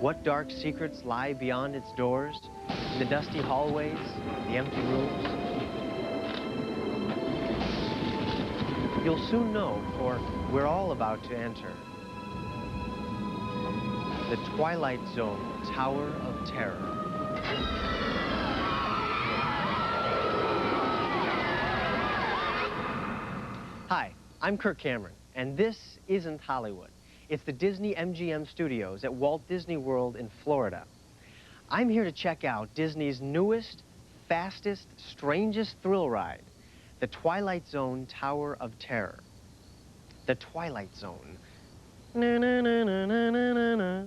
What dark secrets lie beyond its doors, in the dusty hallways, the empty rooms? You'll soon know, for we're all about to enter the Twilight Zone Tower of Terror. Hi, I'm Kirk Cameron, and this isn't Hollywood. It's the Disney-MGM Studios at Walt Disney World in Florida. I'm here to check out Disney's newest, fastest, strangest thrill ride, the Twilight Zone Tower of Terror. The Twilight Zone. Na, na, na, na, na, na, na.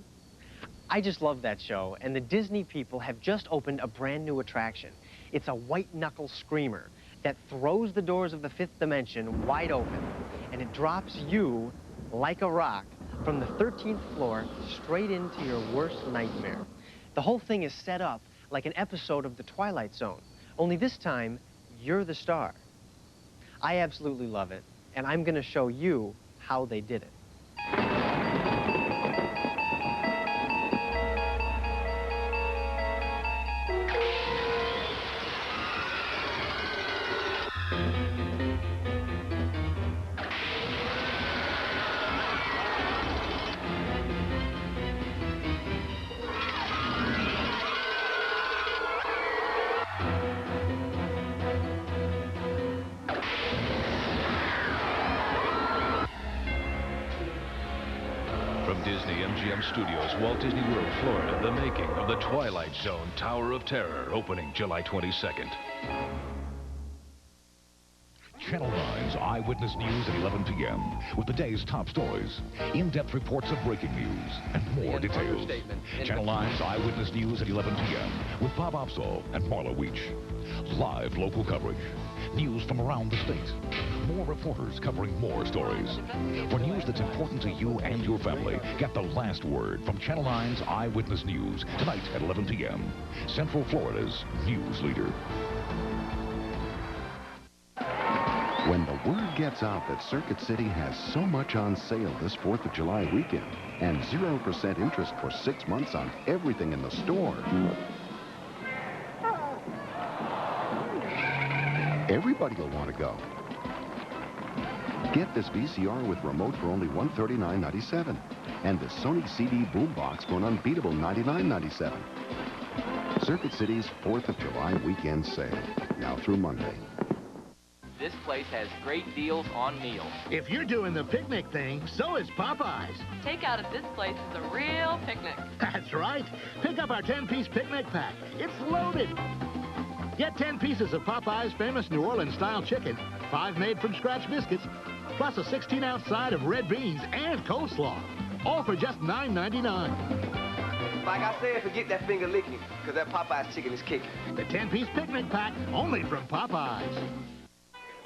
I just love that show, and the Disney people have just opened a brand new attraction. It's a white-knuckle screamer that throws the doors of the fifth dimension wide open, and it drops you, like a rock, from the 13th floor straight into your worst nightmare. The whole thing is set up like an episode of The Twilight Zone, only this time, you're the star. I absolutely love it, and I'm gonna show you how they did it. From Disney-MGM Studios, Walt Disney World, Florida, the making of the Twilight Zone Tower of Terror, opening July 22nd. Channel 9's Eyewitness News at 11 p.m. with the day's top stories, in-depth reports of breaking news, and more details. Channel 9's Eyewitness News at 11 p.m. with Bob Opsahl and Marla Weech. Live local coverage. News from around the state. More reporters covering more stories. For news that's important to you and your family, get the last word from Channel 9's Eyewitness News tonight at 11 p.m. Central Florida's news leader. When the word gets out that Circuit City has so much on sale this 4th of July weekend and 0% interest for 6 months on everything in the store, everybody will want to go. Get this VCR with remote for only $139.97 and this Sony CD boombox for an unbeatable $99.97. Circuit City's 4th of July weekend sale, now through Monday. This place has great deals on meals. If you're doing the picnic thing, so is Popeyes. Takeout at this place is a real picnic. That's right. Pick up our 10-piece picnic pack. It's loaded. Get 10 pieces of Popeyes' famous New Orleans-style chicken, 5 made-from-scratch biscuits, plus a 16-ounce side of red beans and coleslaw, all for just $9.99. Like I said, forget that finger licking, because that Popeyes chicken is kicking. The 10-piece picnic pack, only from Popeyes.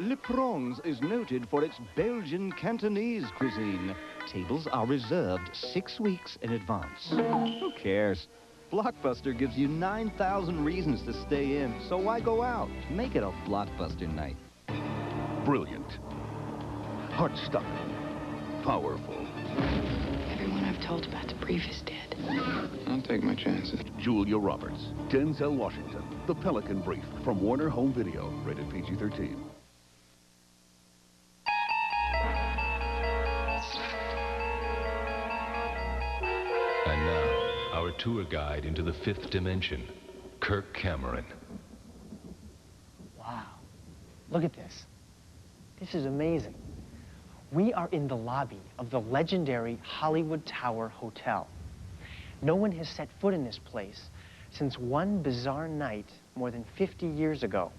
Le Prongs is noted for its Belgian Cantonese cuisine. Tables are reserved 6 weeks in advance. Who cares? Blockbuster gives you 9,000 reasons to stay in, so why go out? Make it a Blockbuster night. Brilliant. Heart-stopping. Powerful. Everyone I've told about the brief is dead. I'll take my chances. Julia Roberts. Denzel Washington. The Pelican Brief from Warner Home Video. Rated PG-13. And now, our tour guide into the fifth dimension, Kirk Cameron. Wow. Look at this. This is amazing. We are in the lobby of the legendary Hollywood Tower Hotel. No one has set foot in this place since one bizarre night more than 50 years ago,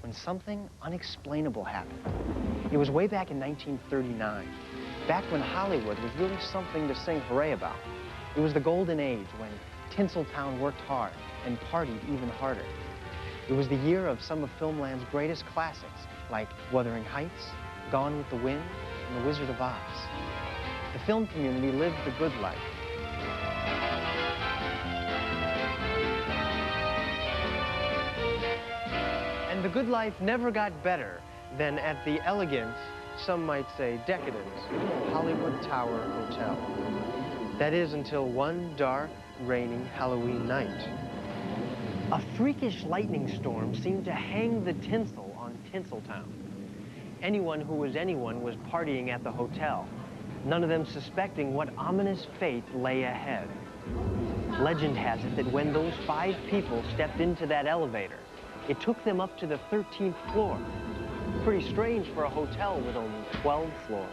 when something unexplainable happened. It was way back in 1939, back when Hollywood was really something to sing hooray about. It was the golden age when Tinseltown worked hard and partied even harder. It was the year of some of Filmland's greatest classics, like Wuthering Heights, Gone with the Wind, and The Wizard of Oz. The film community lived the good life. And the good life never got better than at the elegant, some might say decadent, Hollywood Tower Hotel. That is until one dark, rainy Halloween night. A freakish lightning storm seemed to hang the tinsel on Tinseltown. Anyone who was anyone was partying at the hotel, none of them suspecting what ominous fate lay ahead. Legend has it that when those 5 people stepped into that elevator, it took them up to the 13th floor. Pretty strange for a hotel with only 12 floors.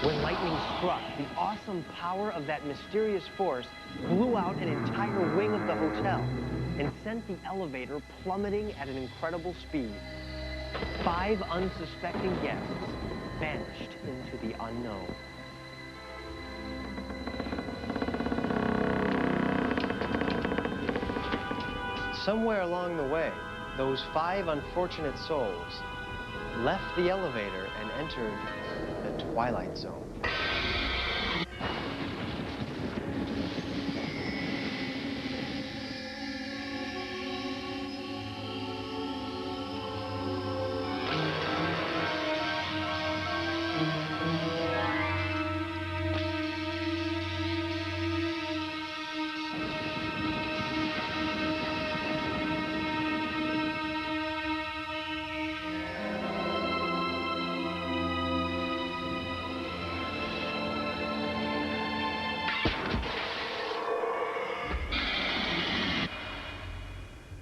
When lightning struck, the awesome power of that mysterious force blew out an entire wing of the hotel and sent the elevator plummeting at an incredible speed. 5 unsuspecting guests vanished into the unknown. Somewhere along the way, those 5 unfortunate souls left the elevator and entered the Twilight Zone.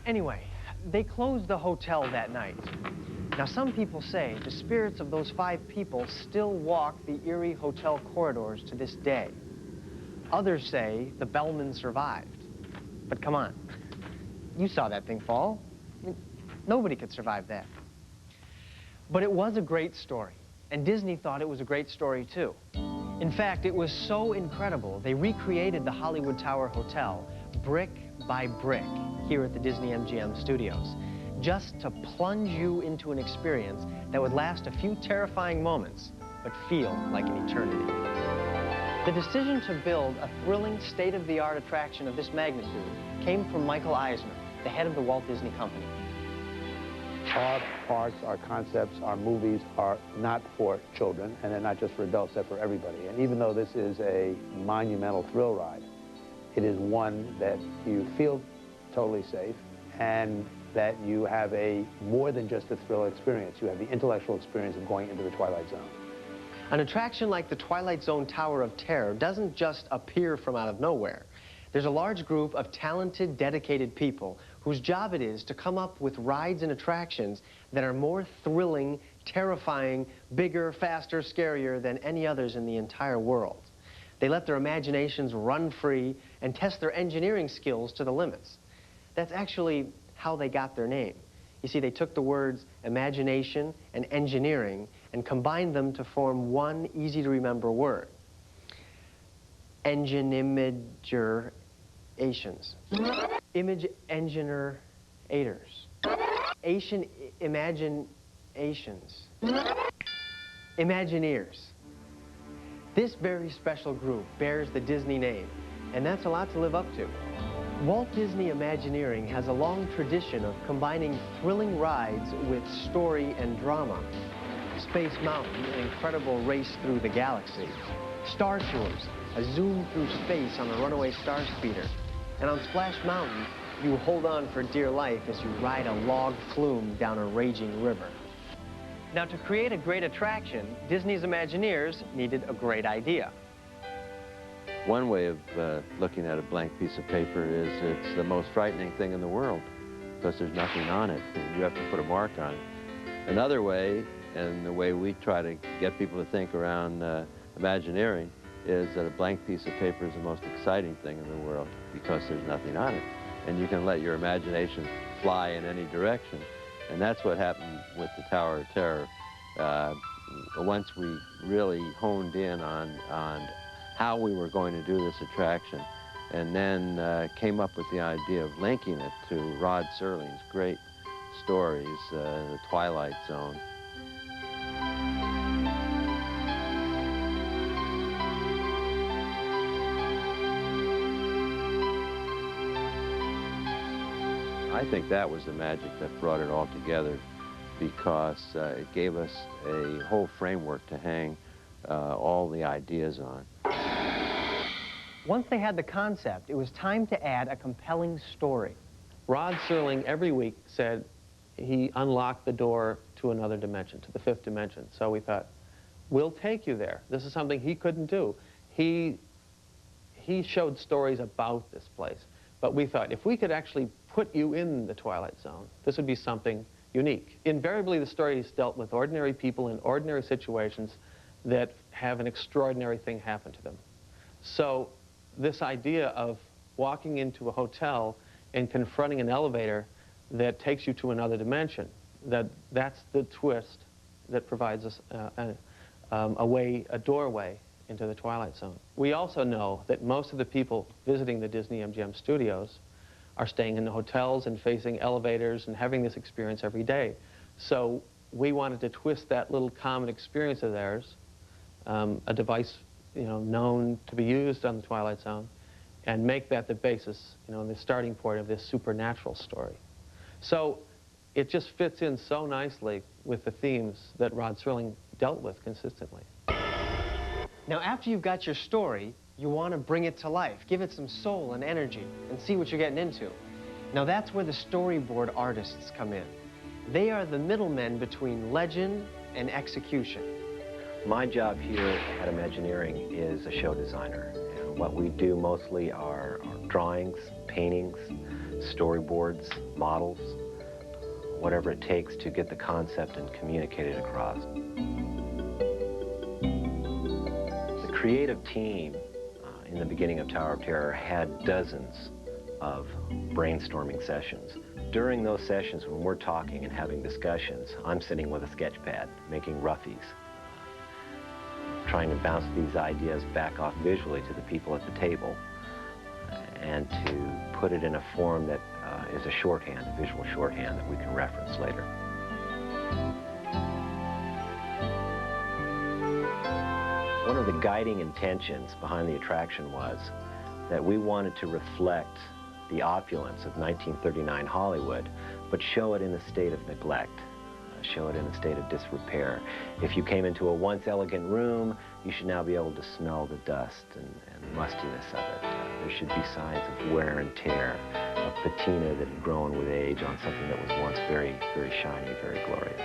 Anyway, they closed the hotel that night. Now, some people say the spirits of those 5 people still walk the eerie hotel corridors to this day. Others say the bellman survived. But come on, you saw that thing fall. I mean, nobody could survive that. But it was a great story, and Disney thought it was a great story too. In fact, it was so incredible, they recreated the Hollywood Tower Hotel brick by brick here at the Disney-MGM Studios, just to plunge you into an experience that would last a few terrifying moments, but feel like an eternity. The decision to build a thrilling, state-of-the-art attraction of this magnitude came from Michael Eisner, the head of the Walt Disney Company. Our parks, our concepts, our movies are not for children, and they're not just for adults, they're for everybody. And even though this is a monumental thrill ride, it is one that you feel totally safe, and that you have a more than just a thrill experience. You have the intellectual experience of going into the Twilight Zone. An attraction like the Twilight Zone Tower of Terror doesn't just appear from out of nowhere. There's a large group of talented, dedicated people whose job it is to come up with rides and attractions that are more thrilling, terrifying, bigger, faster, scarier than any others in the entire world. They let their imaginations run free and test their engineering skills to the limits. That's actually how they got their name. You see, they took the words imagination and engineering and combined them to form one easy-to-remember word. Engineer-ations. Image engineer-ators. Asian imaginations. Imagineers. This very special group bears the Disney name, and that's a lot to live up to. Walt Disney Imagineering has a long tradition of combining thrilling rides with story and drama. Space Mountain, an incredible race through the galaxy. Star Tours, a zoom through space on a runaway star speeder. And on Splash Mountain, you hold on for dear life as you ride a log flume down a raging river. Now, to create a great attraction, Disney's Imagineers needed a great idea. One way of looking at a blank piece of paper is it's the most frightening thing in the world because there's nothing on it. You have to put a mark on it. Another way, and the way we try to get people to think around Imagineering, is that a blank piece of paper is the most exciting thing in the world because there's nothing on it. And you can let your imagination fly in any direction. And that's what happened with the Tower of Terror. Once we really honed in on how we were going to do this attraction, and then came up with the idea of linking it to Rod Serling's great stories, The Twilight Zone. I think that was the magic that brought it all together, because it gave us a whole framework to hang all the ideas on. Once they had the concept, it was time to add a compelling story. Rod Serling every week said he unlocked the door to another dimension, to the fifth dimension. So we thought, we'll take you there. This is something he couldn't do. He showed stories about this place. But we thought, if we could actually put you in the Twilight Zone, this would be something unique. Invariably, the stories dealt with ordinary people in ordinary situations that have an extraordinary thing happen to them. So this idea of walking into a hotel and confronting an elevator that takes you to another dimension, that's the twist that provides us a doorway into the Twilight Zone. We also know that most of the people visiting the Disney-MGM Studios are staying in the hotels and facing elevators and having this experience every day. So we wanted to twist that little common experience of theirs, a device known to be used on the Twilight Zone, and make that the basis, the starting point of this supernatural story. So it just fits in so nicely with the themes that Rod Serling dealt with consistently. Now, after you've got your story, you want to bring it to life, give it some soul and energy, and see what you're getting into. Now, that's where the storyboard artists come in. They are the middlemen between legend and execution. My job here at Imagineering is a show designer. And what we do mostly are drawings, paintings, storyboards, models, whatever it takes to get the concept and communicate it across. The creative team in the beginning of Tower of Terror had dozens of brainstorming sessions. During those sessions, when we're talking and having discussions, I'm sitting with a sketch pad, making roughies, trying to bounce these ideas back off visually to the people at the table, and to put it in a form that is a shorthand, a visual shorthand that we can reference later. One of the guiding intentions behind the attraction was that we wanted to reflect the opulence of 1939 Hollywood, but show it in a state of neglect, show it in a state of disrepair. If you came into a once elegant room, you should now be able to smell the dust and mustiness of it. There should be signs of wear and tear, of patina that had grown with age on something that was once very, very shiny, very glorious.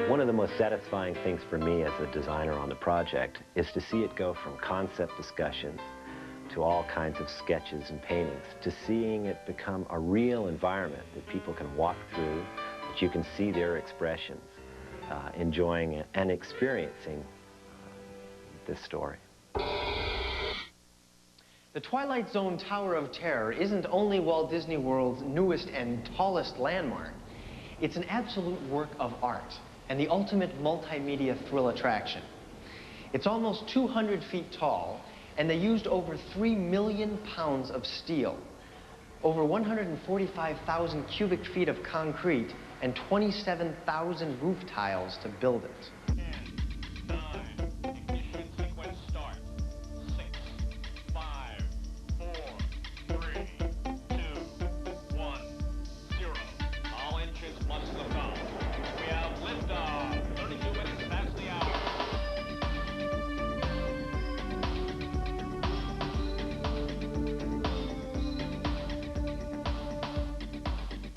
One of the most satisfying things for me as a designer on the project is to see it go from concept discussions to all kinds of sketches and paintings, to seeing it become a real environment that people can walk through, that you can see their expressions, enjoying and experiencing this story. The Twilight Zone Tower of Terror isn't only Walt Disney World's newest and tallest landmark, it's an absolute work of art and the ultimate multimedia thrill attraction. It's almost 200 feet tall, and they used over 3 million pounds of steel, over 145,000 cubic feet of concrete, and 27,000 roof tiles to build it. 10, 9, ignition sequence start. 6, 5, 4, 3, 2, 1, 0. All engines must lift off. We have liftoff. 32 minutes past the hour.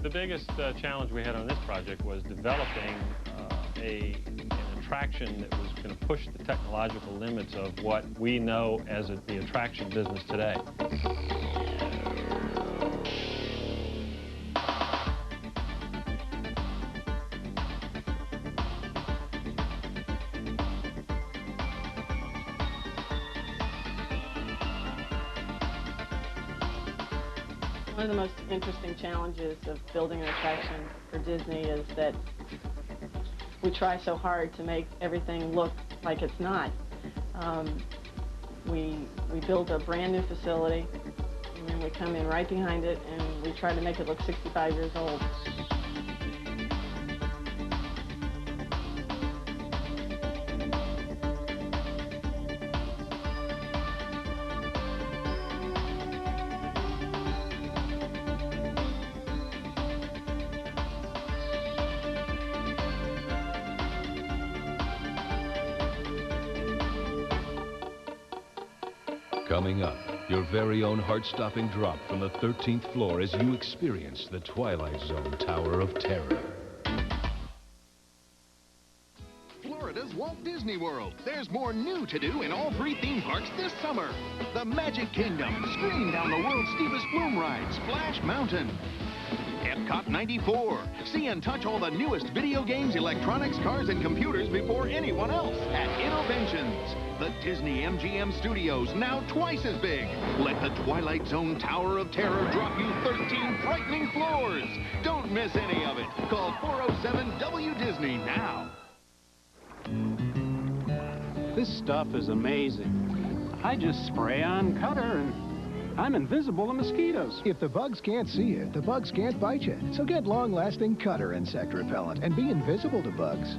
The biggest challenge we had on this project was developing an attraction that was going to push the technological limits of what we know as the attraction business today. One of the most interesting challenges of building an attraction for Disney is that we try so hard to make everything look like it's not. We build a brand new facility, and then we come in right behind it, and we try to make it look 65 years old. Coming up, your very own heart-stopping drop from the 13th floor as you experience the Twilight Zone Tower of Terror. Florida's Walt Disney World. There's more new to do in all 3 theme parks this summer. The Magic Kingdom, scream down the world's steepest flume ride, Splash Mountain. Epcot 94. See and touch all the newest video games, electronics, cars, and computers before anyone else at Innovations. The Disney-MGM Studios, now twice as big. Let the Twilight Zone Tower of Terror drop you 13 frightening floors. Don't miss any of it. Call 407-WDisney now. This stuff is amazing. I just spray on Cutter and I'm invisible to mosquitoes. If the bugs can't see you, the bugs can't bite you. So get long-lasting Cutter insect repellent and be invisible to bugs.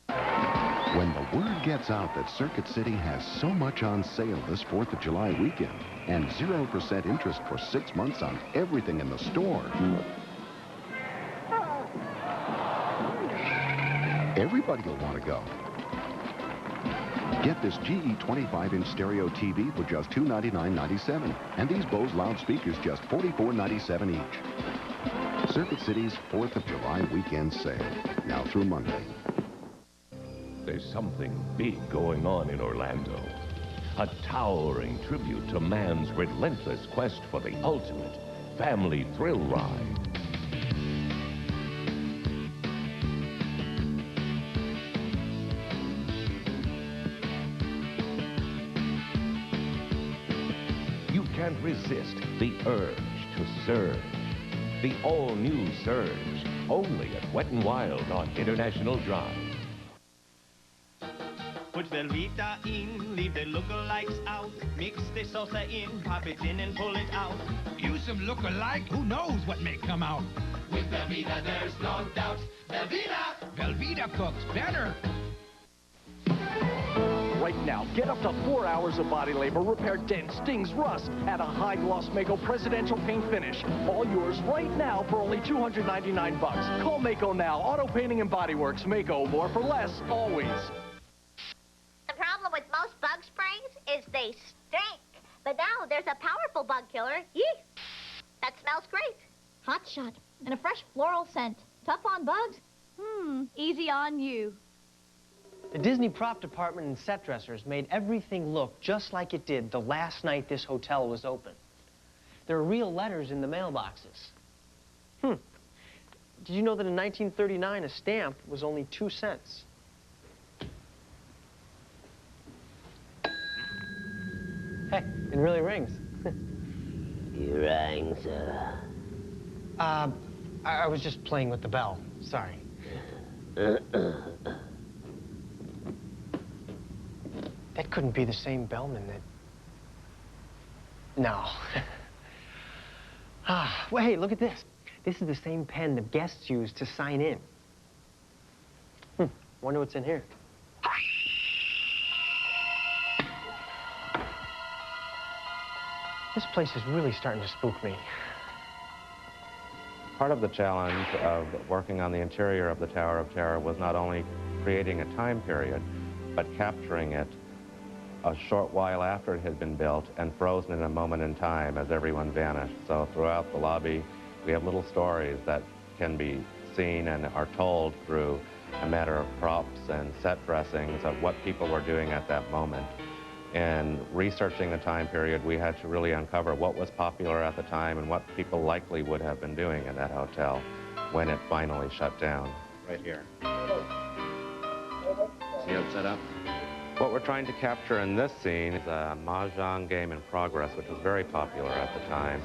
When the word gets out that Circuit City has so much on sale this 4th of July weekend and 0% interest for 6 months on everything in the store, everybody will want to go. Get this GE 25-inch stereo TV for just $299.97, and these Bose loudspeakers just $44.97 each. Circuit City's 4th of July weekend sale, now through Monday. There's something big going on in Orlando. A towering tribute to man's relentless quest for the ultimate family thrill ride. You can't resist the urge to surge. The all-new Surge, only at Wet n Wild on International Drive. Put Velveeta in, leave the lookalikes out. Mix the salsa in, pop it in and pull it out. Use some lookalike, who knows what may come out. With Velveeta, there's no doubt. Velveeta! Velveeta cooks better. Right now, get up to 4 hours of body labor, repair dents, stings, rust, add a high-gloss Mako Presidential Paint Finish. All yours right now for only $299. Call Mako now. Auto Painting and Body Works. Mako, more for less, always. The problem with most bug sprays is they stink. But now there's a powerful bug killer. Yee! That smells great. Hot shot and a fresh floral scent. Tough on bugs? Easy on you. The Disney prop department and set dressers made everything look just like it did the last night this hotel was open. There are real letters in the mailboxes. Did you know that in 1939 a stamp was only 2 cents? Hey, it really rings. You rang, sir. I was just playing with the bell. Sorry. That couldn't be the same bellman that... No. Well, hey, look at this. This is the same pen the guests use to sign in. Wonder what's in here. This place is really starting to spook me. Part of the challenge of working on the interior of the Tower of Terror was not only creating a time period, but capturing it a short while after it had been built and frozen in a moment in time as everyone vanished. So throughout the lobby, we have little stories that can be seen and are told through a matter of props and set dressings of what people were doing at that moment. In researching the time period, we had to really uncover what was popular at the time and what people likely would have been doing in that hotel when it finally shut down. Right here. See how it's set up? What we're trying to capture in this scene is a mahjong game in progress, which was very popular at the time.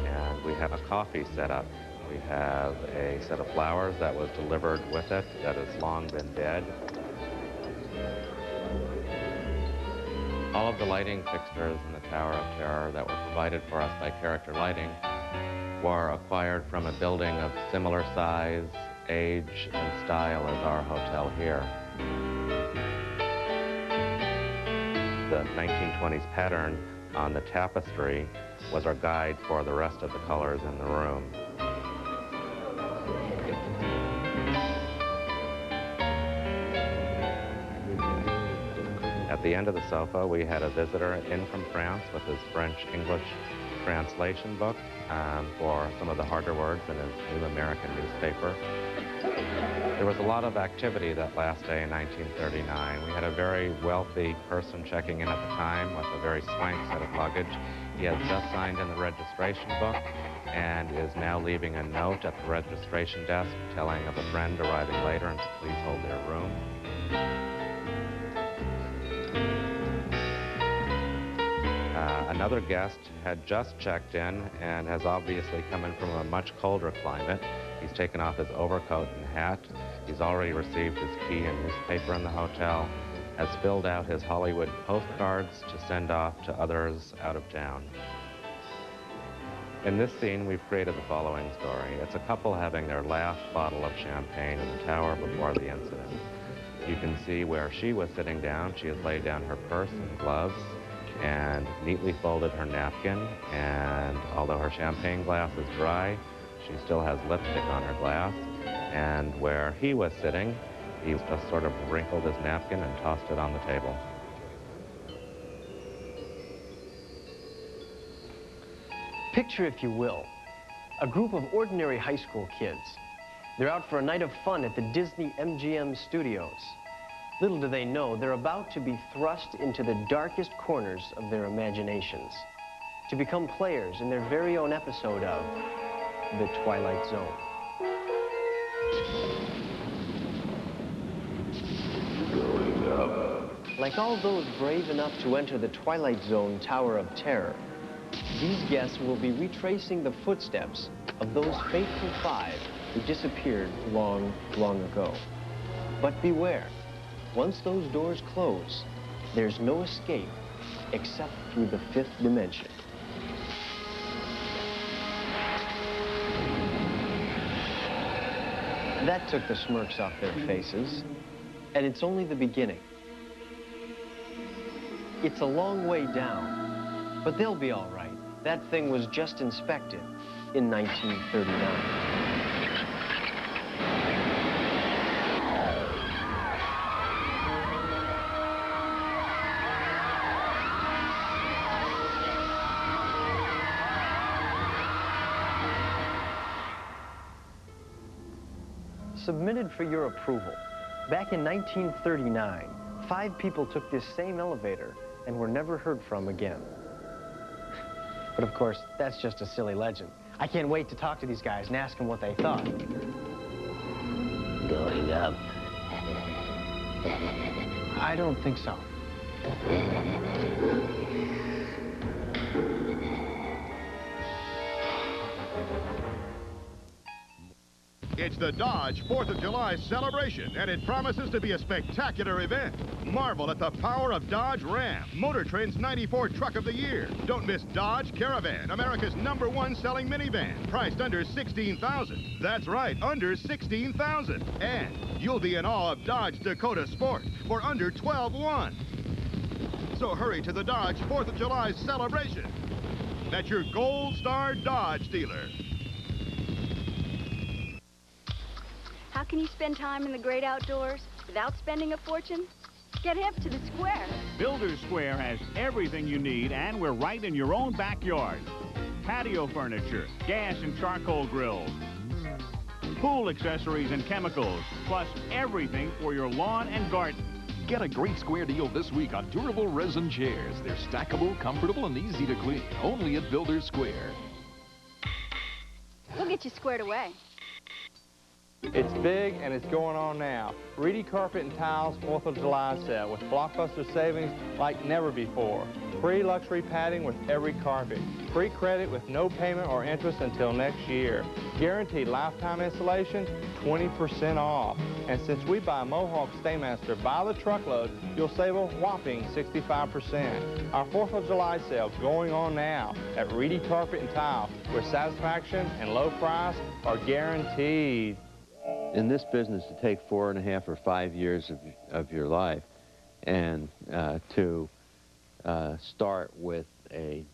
And we have a coffee set up. We have a set of flowers that was delivered with it that has long been dead. All of the lighting fixtures in the Tower of Terror that were provided for us by Character Lighting were acquired from a building of similar size, age, and style as our hotel here. The 1920s pattern on the tapestry was our guide for the rest of the colors in the room. At the end of the sofa, we had a visitor in from France with his French-English translation book for some of the harder words in his new American newspaper. There was a lot of activity that last day in 1939. We had a very wealthy person checking in at the time with a very swank set of luggage. He had just signed in the registration book and is now leaving a note at the registration desk telling of a friend arriving later and to please hold their room. Another guest had just checked in and has obviously come in from a much colder climate. He's taken off his overcoat and hat. He's already received his key and newspaper in the hotel, has filled out his Hollywood postcards to send off to others out of town. In this scene, we've created the following story. It's a couple having their last bottle of champagne in the tower before the incident. You can see where she was sitting down. She has laid down her purse and gloves and neatly folded her napkin, and although her champagne glass is dry, she still has lipstick on her glass. And where he was sitting, he's just sort of wrinkled his napkin and tossed it on the table. Picture, if you will, a group of ordinary high school kids. They're out for a night of fun at the Disney-MGM Studios. Little do they know, they're about to be thrust into the darkest corners of their imaginations, to become players in their very own episode of The Twilight Zone. Going up. Like all those brave enough to enter the Twilight Zone Tower of Terror, these guests will be retracing the footsteps of those fateful five who disappeared long, long ago. But beware, once those doors close, there's no escape except through the fifth dimension. That took the smirks off their faces, and it's only the beginning. It's a long way down, but they'll be all right. That thing was just inspected in 1939. Submitted for your approval. Back in 1939, 5 people took this same elevator and were never heard from again. But of course, that's just a silly legend. I can't wait to talk to these guys and ask them what they thought. Going up. I don't think so. It's the Dodge 4th of July celebration, and it promises to be a spectacular event. Marvel at the power of Dodge Ram, Motor Trend's '94 Truck of the Year. Don't miss Dodge Caravan, America's #1 selling minivan, priced under $16,000. That's right, under $16,000. And you'll be in awe of Dodge Dakota Sport for under $12,100. So hurry to the Dodge 4th of July celebration. That's your Gold Star Dodge dealer. How can you spend time in the great outdoors without spending a fortune? Get hip to the Square. Builder's Square has everything you need, and we're right in your own backyard. Patio furniture, gas and charcoal grills, pool accessories and chemicals, plus everything for your lawn and garden. Get a great Square deal this week on durable resin chairs. They're stackable, comfortable, and easy to clean. Only at Builder's Square. We'll get you squared away. It's big, and it's going on now. Reedy Carpet and Tiles 4th of July sale with blockbuster savings like never before. Free luxury padding with every carpet. Free credit with no payment or interest until next year. Guaranteed lifetime installation, 20% off. And since we buy Mohawk Stainmaster by the truckload, you'll save a whopping 65%. Our 4th of July sale going on now at Reedy Carpet and Tile, where satisfaction and low price are guaranteed. In this business, to take 4.5 or 5 years of your life and to start with it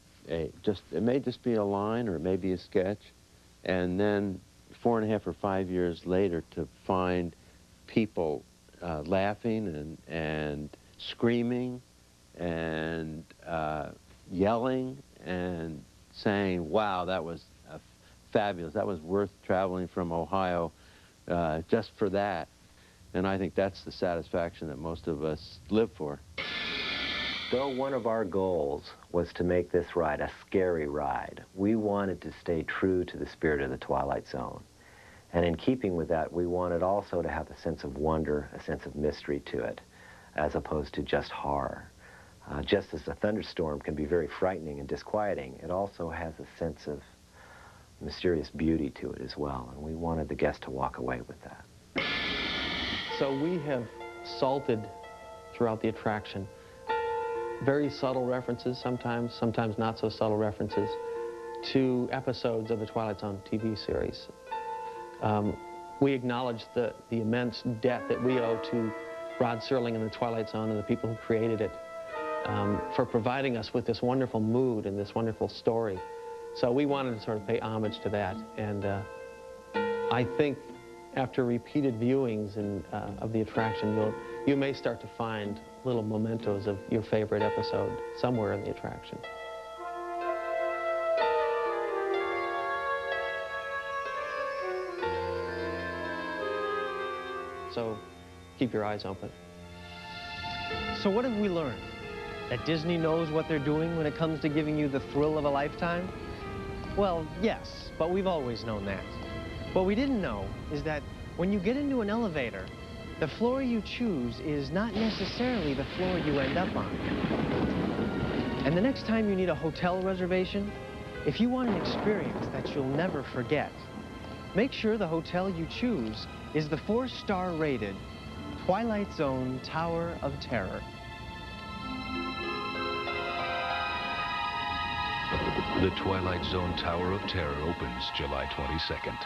may just be a line or it may be a sketch, and then 4.5 or 5 years later to find people laughing and screaming and yelling and saying, wow, that was fabulous. That was worth traveling from Ohio just for that. And I think that's the satisfaction that most of us live for. Though one of our goals was to make this ride a scary ride, we wanted to stay true to the spirit of the Twilight Zone. And in keeping with that, we wanted also to have a sense of wonder, a sense of mystery to it, as opposed to just horror. Just as a thunderstorm can be very frightening and disquieting, it also has a sense of mysterious beauty to it as well, and we wanted the guest to walk away with that. So we have salted throughout the attraction very subtle references, sometimes not so subtle references, to episodes of the Twilight Zone TV series. We acknowledge the immense debt that we owe to Rod Serling and the Twilight Zone and the people who created it for providing us with this wonderful mood and this wonderful story. So we wanted to sort of pay homage to that, and I think after repeated viewings of the attraction, you may start to find little mementos of your favorite episode somewhere in the attraction. So keep your eyes open. So what have we learned? That Disney knows what they're doing when it comes to giving you the thrill of a lifetime? Well, yes, but we've always known that. What we didn't know is that when you get into an elevator, the floor you choose is not necessarily the floor you end up on. And the next time you need a hotel reservation, if you want an experience that you'll never forget, make sure the hotel you choose is the 4-star rated Twilight Zone Tower of Terror. The Twilight Zone Tower of Terror opens July 22nd.